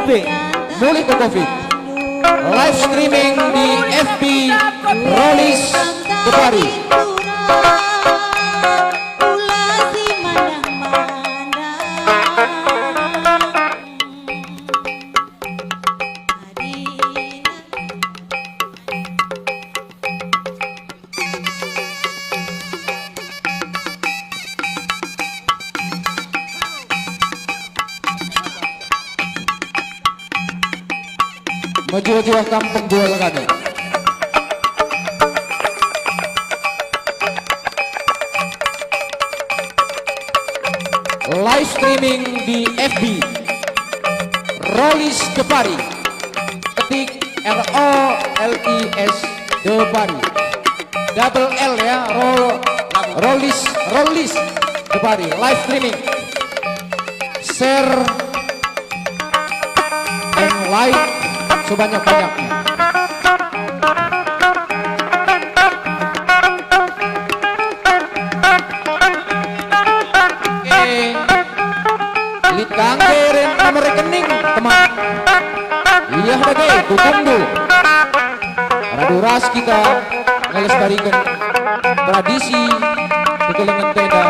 Topik mulih ke Covid. Live streaming di FB Rolis Kepari. Menjual-jual kampung bola kami. Live streaming di FB Rolis Kepari. Ketik ROLIS Kepari. Double L ya, Rolis Kepari. Live streaming. Share and like sebanyak-banyaknya. Litang keren nomor rekening teman. Iya bagai dukung dulu. Raduras kita melestarikan tradisi kegelengan tenda.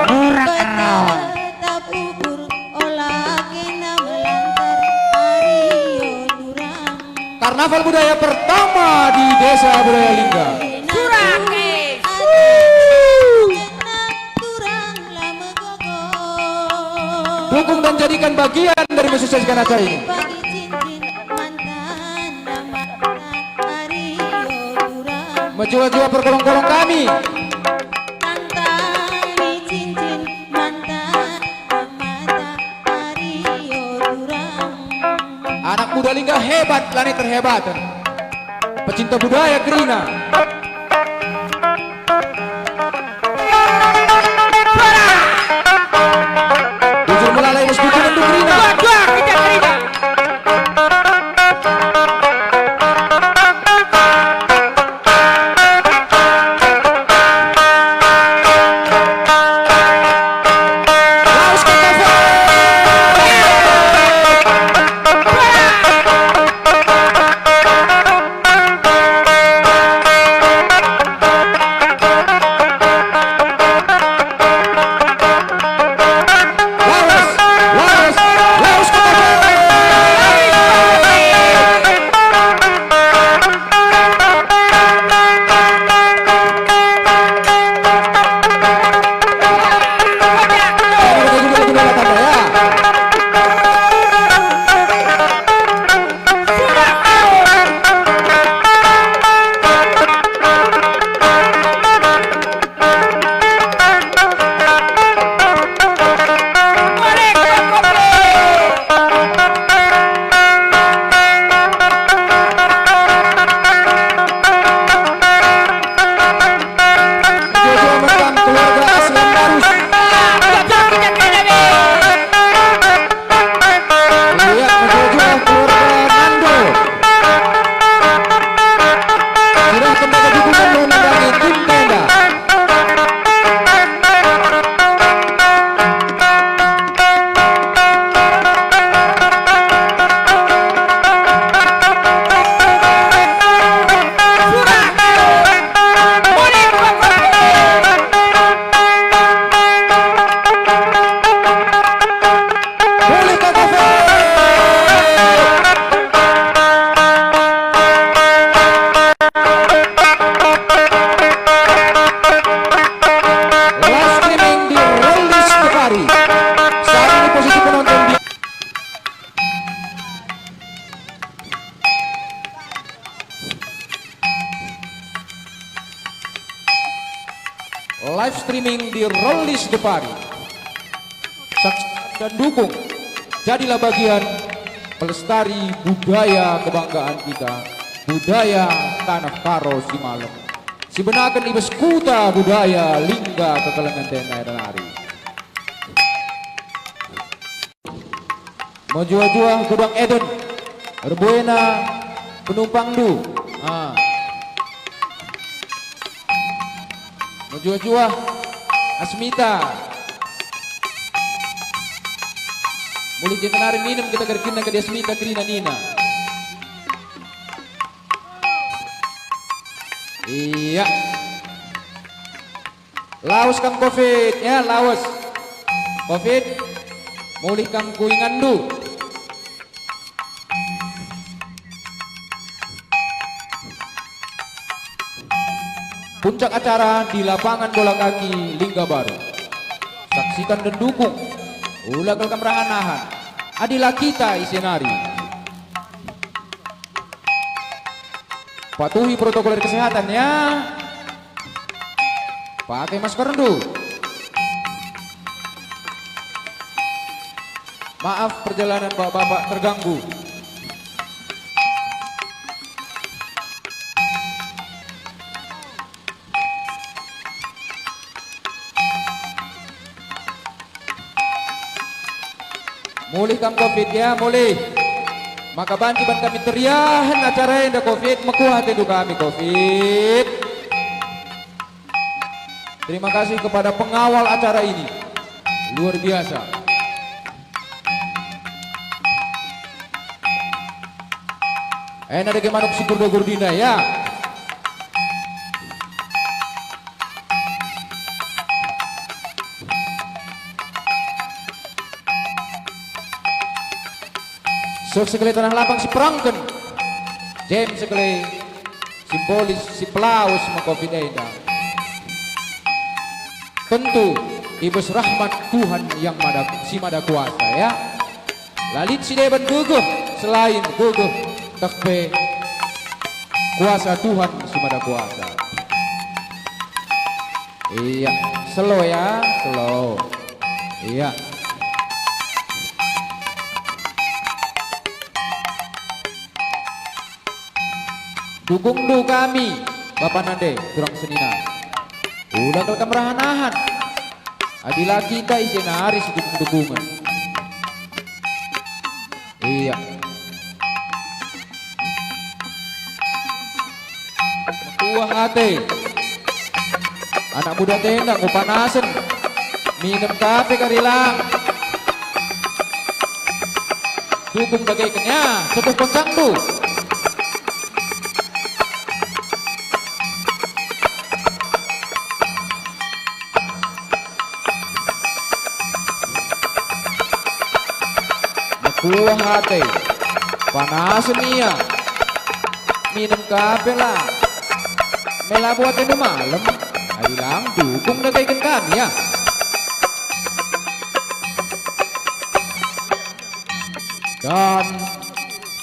Karnaval budaya pertama di Desa Budaya Lingga. Dukung dan jadikan bagian dari mensukseskan acara ini. Menjual-jual pergolong-golong kami. Anak muda Lingga hebat, planet terhebat. Pecinta budaya Gerina. Jujur melalui meski untuk Gerina. Live streaming di Rolis Kepari. Saksikan dan dukung. Jadilah bagian pelestari budaya kebanggaan kita. Budaya tanah karo si malam. Si benakan ibes kuta budaya Lingga kekelengan tenda dan hari. Menjual-jual gudang Eden. Erbuena penumpang du. Menjual-jual Asmita. Muli jentenari minum kita kerkina ke Desmita Krina Nina. Iya. Laos kang Covid ya, laos. Covid. Muli kang kuingandu. Puncak acara di lapangan bola kaki Lingga Baru. Saksikan dan dukung ulah kamrahanahan Adila kita Isenari. Patuhi protokol kesehatan ya. Pakai masker dulu. Maaf perjalanan bapak-bapak terganggu. Mulih kang Covid ya, mulih. Maka bantu kami teriahan acara yang ada Covid, mekuat itu kami Covid. Terima kasih kepada pengawal acara ini, luar biasa. Enak deh manuk si Gurdina ya. So sekali tanah lapang si perangken, James sekali simbolis si pelaus Covid Eda. Tentu ibus rahmat Tuhan yang si mada kuasa ya. Lalit si deban guguh selain guguh tekpe kuasa Tuhan si mada kuasa. Iya, slow ya, slow. Iya. Dukung du kami Bapak Nande kurang senina. Udah kalau kamrahanahan Adila kita Isenari si dukungan. Iya. Tua hati anak muda tenda ngupanasen minum kafe karilang. Dukung bagaikannya sepuh pencang tuh. Kuah hati panas nia minum kafe lah mela buat itu malam bilang dukung negaikan kami ya. Dan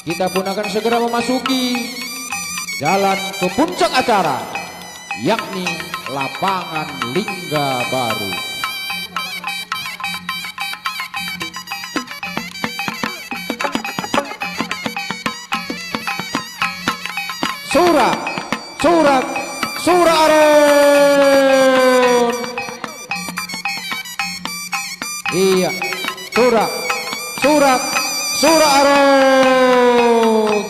kita pun akan segera memasuki jalan ke puncak acara yakni lapangan Lingga Baru. Sura Aron. Iya, Sura Aron.